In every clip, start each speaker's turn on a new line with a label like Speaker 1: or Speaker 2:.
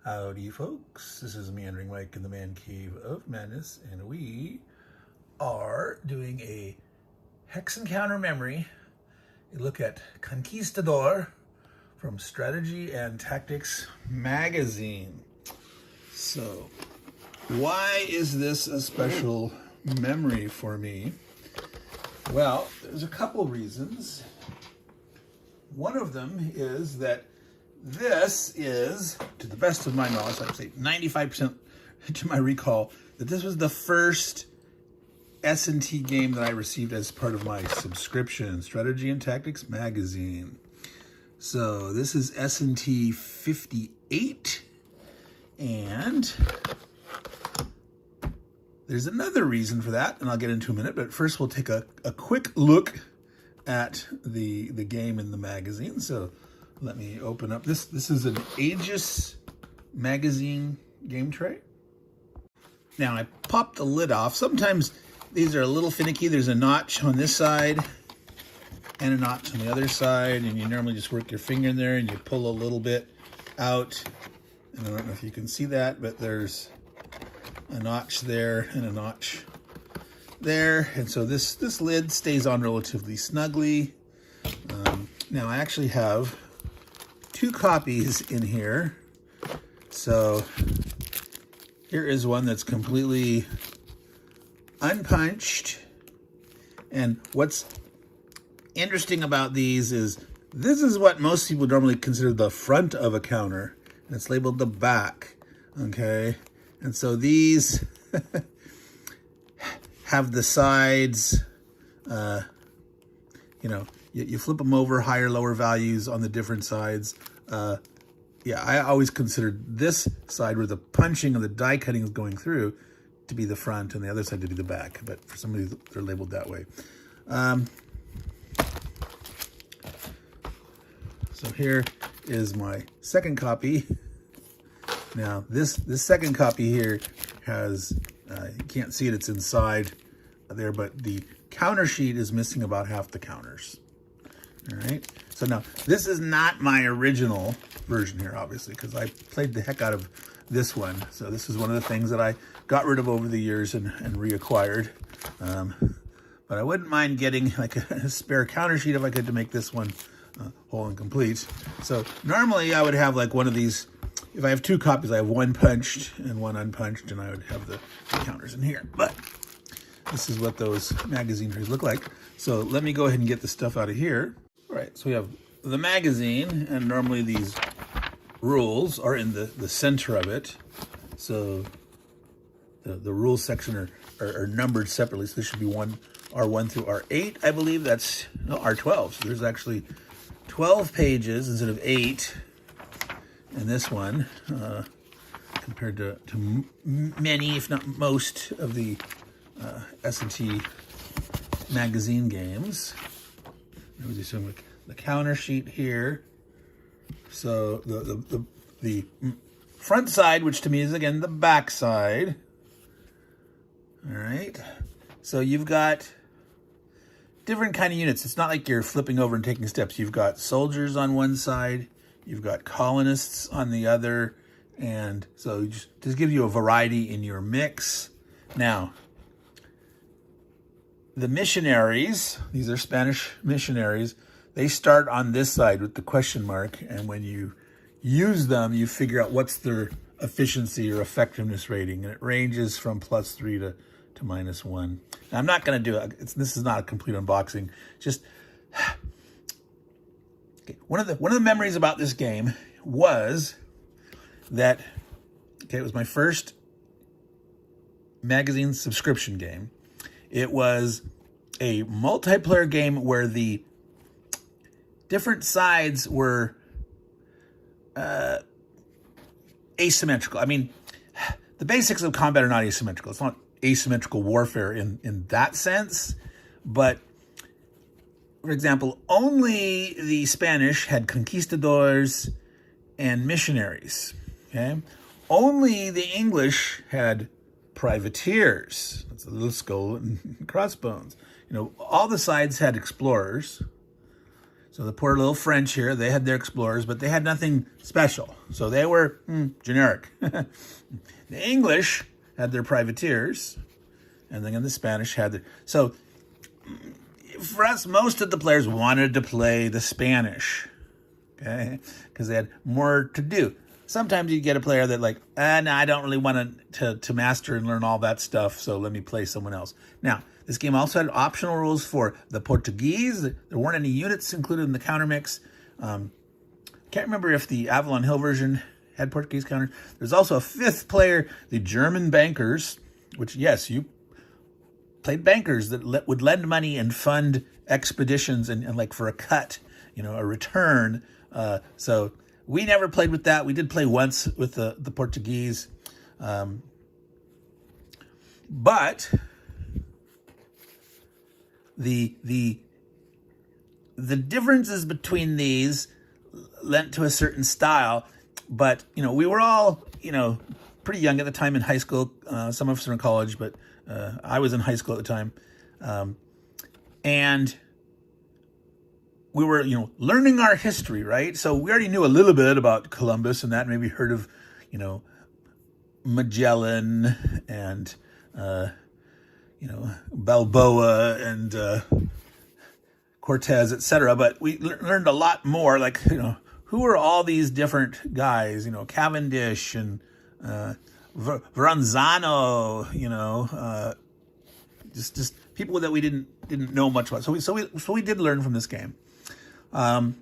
Speaker 1: Howdy folks, this is Meandering Mike in the Man Cave of Madness, and we are doing a Hex Counter Memory, a look at Conquistador from Strategy and Tactics magazine. So, why is this a special memory for me? Well, there's a couple reasons. One of them is that this is, to the best of my knowledge, I'd say 95% to my recall, that this was the first S&T game that I received as part of my subscription, Strategy and Tactics magazine. So this is S&T 58, and there's another reason for that, and I'll get into in a minute, but first we'll take a quick look at the game in the magazine. So let me open up. This is an Aegis magazine game tray. Now I popped the lid off. Sometimes these are a little finicky. There's a notch on this side and a notch on the other side, and you normally just work your finger in there and you pull a little bit out. And I don't know if you can see that, but there's a notch there and a notch there. And so this lid stays on relatively snugly. Now I actually have two copies in here. So here is one that's completely unpunched. And what's interesting about these is this is what most people normally consider the front of a counter, and it's labeled the back. Okay, and so these have the sides, you flip them over, higher, lower values on the different sides. Yeah, I always considered this side where the punching of the die cutting is going through to be the front and the other side to be the back. But for some reason, they're labeled that way. So here is my second copy. Now, this second copy here has, you can't see it, it's inside there, but the counter sheet is missing about half the counters. All right, so now this is not my original version here, obviously, because I played the heck out of this one. So this is one of the things that I got rid of over the years and reacquired. But I wouldn't mind getting like a spare counter sheet if I could to make this one whole and complete. So normally I would have like one of these. If I have two copies, I have one punched and one unpunched, and I would have the counters in here. But this is what those magazine trays look like. So let me go ahead and get the stuff out of here. All right, so we have the magazine, and normally these rules are in the center of it. So the rules section are numbered separately. So this should be R1 through R8, I believe. That's R12. So there's actually 12 pages instead of 8 in this one, compared to many, if not most, of the S&T magazine games. Let me do some like the counter sheet here. So the front side, which to me is again the back side. All right. So you've got different kind of units. It's not like you're flipping over and taking steps. You've got soldiers on one side, you've got colonists on the other, and so just gives you a variety in your mix. Now, the missionaries, these are Spanish missionaries, they start on this side with the question mark, and when you use them, you figure out what's their efficiency or effectiveness rating, and it ranges from +3 to -1. Now, I'm not going to do it. This is not a complete unboxing. Just okay, one of the memories about this game was that it was my first magazine subscription game. It was a multiplayer game where the different sides were asymmetrical. I mean, the basics of combat are not asymmetrical. It's not asymmetrical warfare in that sense, but for example, only the Spanish had conquistadors and missionaries. Okay, only the English had privateers. That's a little skull and crossbones. All the sides had explorers. So the poor little French here, they had their explorers, but they had nothing special. So they were generic. The English had their privateers, and then the Spanish had their... So for us, most of the players wanted to play the Spanish, okay? Because they had more to do. Sometimes you get a player that like, no, I don't really want to master and learn all that stuff, so let me play someone else. Now, this game also had optional rules for the Portuguese. There weren't any units included in the counter mix. Can't remember if the Avalon Hill version had Portuguese counters. There's also a fifth player, the German bankers, which, yes, you played bankers that would lend money and fund expeditions and like for a cut, a return. So we never played with that. We did play once with the Portuguese. But the differences between these lent to a certain style, but we were all pretty young at the time in high school. Some of us were in college, but I was in high school at the time, and we were learning our history, right? So we already knew a little bit about Columbus and that, maybe heard of Magellan and Balboa and Cortez, etc. But we learned a lot more, like, who are all these different guys, Cavendish and Verrazano, just people that we didn't know much about. So we did learn from this game. Now,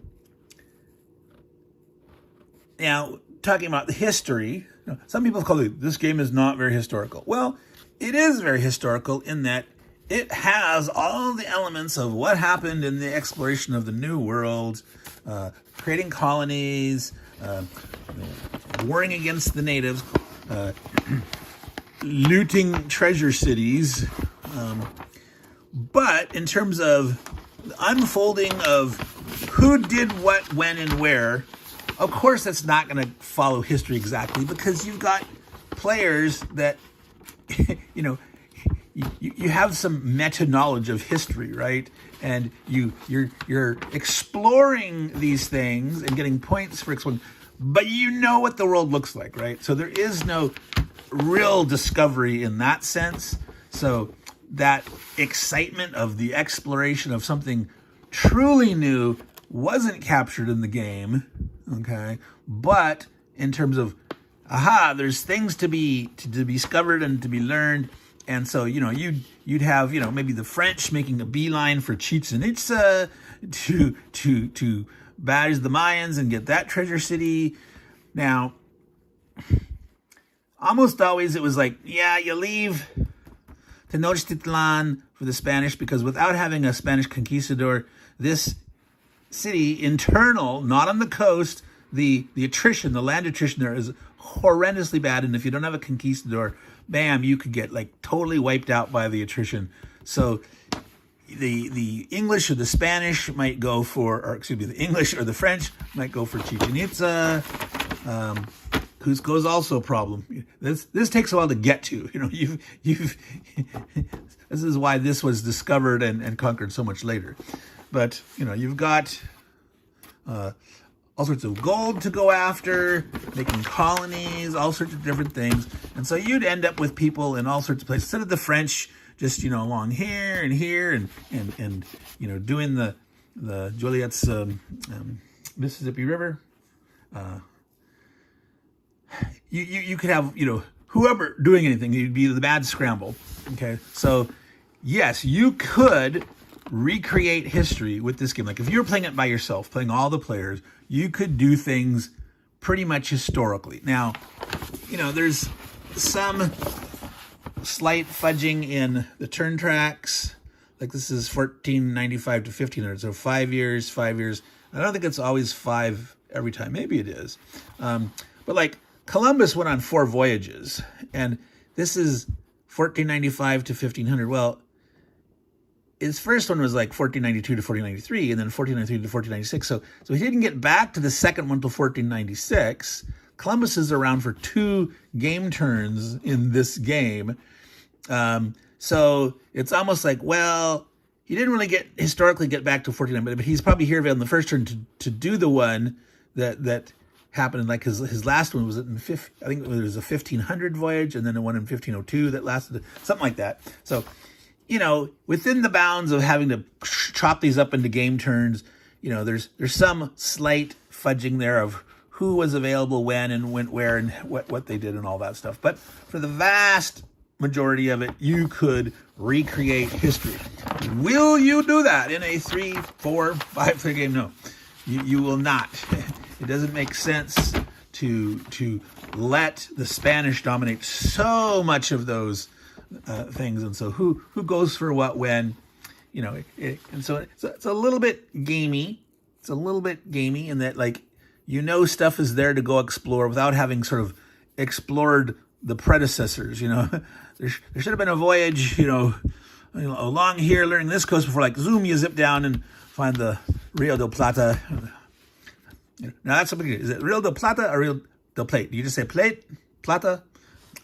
Speaker 1: talking about the history, some people have called this game is not very historical. Well, it is very historical in that it has all the elements of what happened in the exploration of the New World, creating colonies, warring against the natives, looting treasure cities. But in terms of the unfolding of who did what, when, and where, of course that's not going to follow history exactly, because you've got players that you have some meta knowledge of history, right? And you're exploring these things and getting points for exploring, but you know what the world looks like, right? So there is no real discovery in that sense. So that excitement of the exploration of something truly new wasn't captured in the game, okay? But in terms of, there's things to be discovered and to be learned. And so, you'd have, maybe the French making a beeline for Chichen Itza to badge the Mayans and get that treasure city. Now, almost always it was like, you leave Tenochtitlan for the Spanish, because without having a Spanish conquistador, this city, internal, not on the coast, the attrition, the land attrition there is horrendously bad. And if you don't have a conquistador, bam, you could get like totally wiped out by the attrition. So the English or the Spanish might go for, the English or the French might go for Chichen Itza. Cusco's also a problem. This takes a while to get to. This is why this was discovered and conquered so much later. But you've got all sorts of gold to go after, making colonies, all sorts of different things. And so you'd end up with people in all sorts of places. Instead of the French just, along here and doing the Joliet's Mississippi River. You could have, whoever doing anything, you'd be the bad scramble. Okay. So yes, you could recreate history with this game. Like if you were playing it by yourself, playing all the players, you could do things pretty much historically. Now, there's some slight fudging in the turn tracks. Like this is 1495 to 1500, so 5 years. I don't think it's always 5 every time. Maybe it is. But like Columbus went on 4 voyages, and this is 1495 to 1500. Well, his first one was like 1492 to 1493, and then 1493 to 1496. So he didn't get back to the second one till 1496. Columbus is around for 2 game turns in this game. So it's almost like, well, he didn't really historically get back to 49, but he's probably here on the first turn to do the one that happened in like his last one was in I think there was a 1500 voyage, and then the one in 1502 that lasted something like that. So, you know, within the bounds of having to chop these up into game turns, you know, there's some slight fudging there of who was available when and went where and what they did and all that stuff. But for the vast majority of it, you could recreate history. Will you do that in a 3, 4, 5 player game? No, you will not. It doesn't make sense to let the Spanish dominate so much of those things. And so who goes for what when, you know, and so it's a little bit gamey. It's a little bit gamey in that, like, you know, stuff is there to go explore without having sort of explored the predecessors. You know, there should have been a voyage, you know, along here learning this coast before, like, zoom, you zip down and find the Rio de Plata. Now that's something. Is it Rio de Plata or Rio de Plate? Do you just say plate, plata?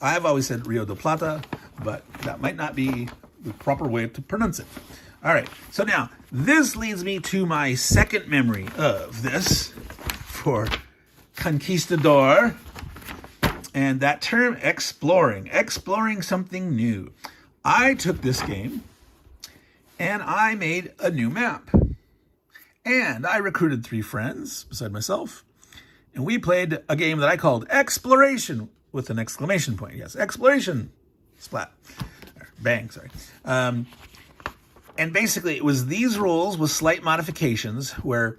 Speaker 1: I've always said Rio de Plata, but that might not be the proper way to pronounce it. All right, so now this leads me to my second memory of this for Conquistador, and that term exploring something new. I took this game and I made a new map, and I recruited 3 friends beside myself, and we played a game that I called Exploration with an exclamation point. Yes, Exploration, splat, or bang, sorry. And basically, it was these rules with slight modifications where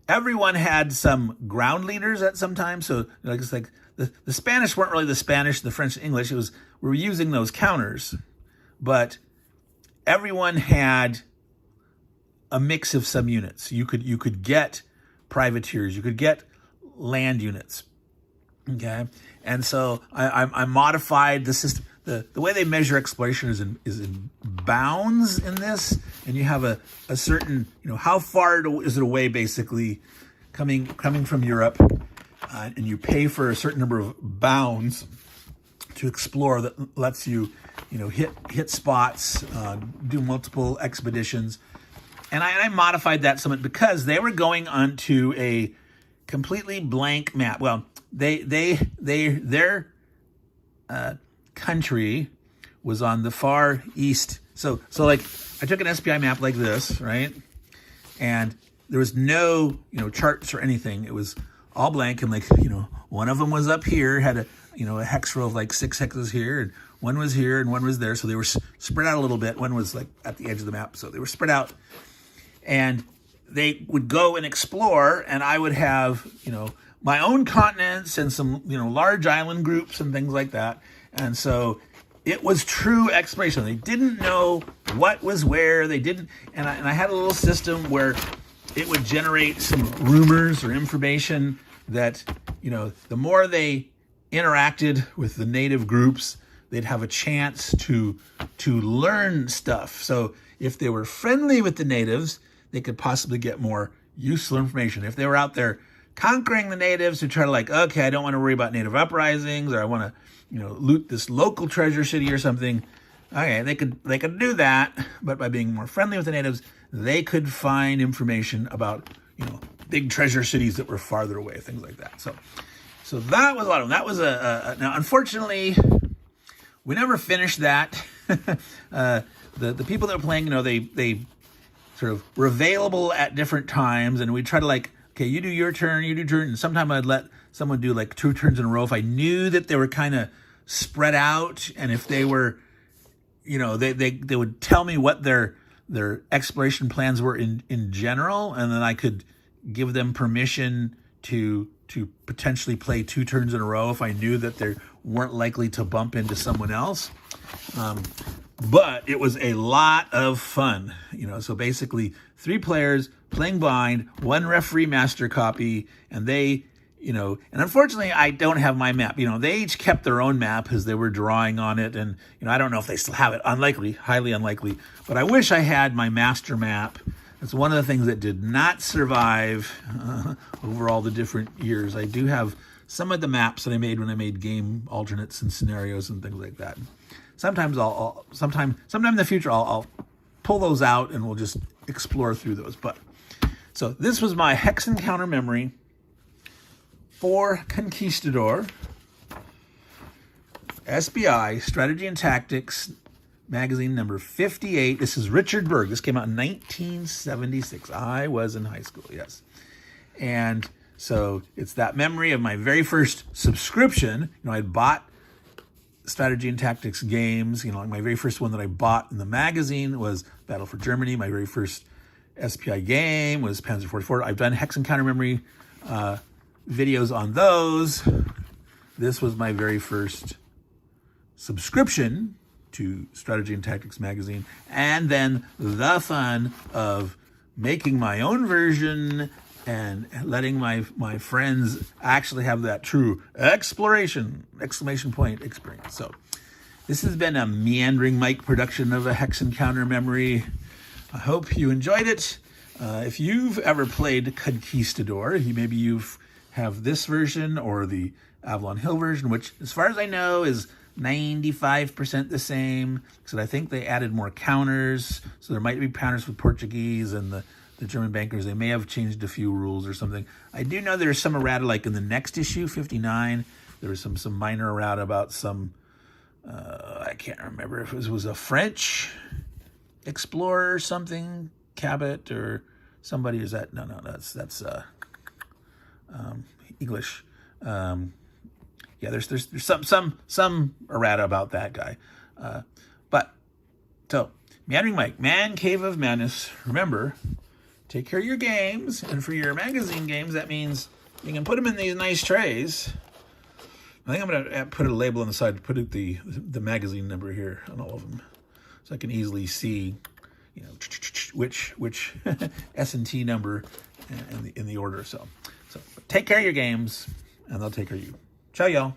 Speaker 1: everyone had some ground leaders at some time. So, like, it's like the Spanish weren't really the Spanish, the French, and English. It was, we were using those counters, but everyone had a mix of some units. You could get privateers, you could get land units. Okay, and so I modified the system. The way they measure exploration is in bounds in this, and you have a certain, you know, how far is it away, basically, coming from Europe, and you pay for a certain number of bounds to explore that lets you, you know, hit spots, do multiple expeditions, and I modified that somewhat because they were going onto a completely blank map. Well, their country was on the far east. So like, I took an SPI map like this, right? And there was no, you know, charts or anything. It was all blank, and, like, you know, one of them was up here, had a, you know, a hex row of like 6 hexes here, and one was here and one was there. So they were spread out a little bit. One was like at the edge of the map. So they were spread out, and they would go and explore, and I would have, you know, my own continents and some, you know, large island groups and things like that. And so it was true exploration. They didn't know what was where. They didn't, and I had a little system where it would generate some rumors or information that, you know, the more they interacted with the native groups, they'd have a chance to learn stuff. So if they were friendly with the natives, they could possibly get more useful information. If they were out there conquering the natives who try to, like, okay, I don't want to worry about native uprisings, or I want to, you know, loot this local treasure city or something. Okay, they could do that, but by being more friendly with the natives, they could find information about, you know, big treasure cities that were farther away, things like that. So that was a lot of them. That was now, unfortunately, we never finished that. The people that were playing, you know, they sort of were available at different times, and we'd try to, like, okay, you do your turn, you do turn, and sometimes I'd let someone do like 2 turns in a row if I knew that they were kind of spread out, and if they were, you know, they would tell me what their exploration plans were in general, and then I could give them permission to potentially play 2 turns in a row if I knew that they weren't likely to bump into someone else. But it was a lot of fun, you know. So basically 3 players playing blind, 1 referee master copy, and they, you know, and unfortunately I don't have my map. You know, they each kept their own map as they were drawing on it, and, you know, I don't know if they still have it. Unlikely, highly unlikely. But I wish I had my master map. It's one of the things that did not survive over all the different years. I do have some of the maps that I made when I made game alternates and scenarios and things like that. Sometimes sometime in the future I'll pull those out and we'll just explore through those. But so this was my Hex Counter Memory for Conquistador, SBI, Strategy and Tactics, magazine number 58. This is Richard Berg. This came out in 1976. I was in high school, yes. And so it's that memory of my very first subscription. I'd bought Strategy and Tactics games. Like my very first one that I bought in the magazine was Battle for Germany. My very first SPI game was Panzer 44. I've done Hex Counter Memory videos on those. This was my very first subscription to Strategy and Tactics magazine. And then the fun of making my own version and letting my friends actually have that true exploration, ! experience. So this has been a Meandering Mike production of a Hex Counter Memory. I hope you enjoyed it. If you've ever played Conquistador, maybe you have this version or the Avalon Hill version, which as far as I know is 95% the same. So I think they added more counters. So there might be counters with Portuguese and the German bankers. They may have changed a few rules or something. I do know there's some errata, like in the next issue, 59, there was some minor errata about some, I can't remember if it was a French explorer or something, Cabot or somebody. Is that, no, that's English. Yeah, there's some errata about that guy. But, so, Meandering Mike, Man Cave of Madness. Remember, take care of your games, and for your magazine games, that means you can put them in these nice trays. I think I'm going to put a label on the side to put it the magazine number here on all of them, so I can easily see, which S&T number in the order. So take care of your games, and they'll take care of you. Ciao, y'all.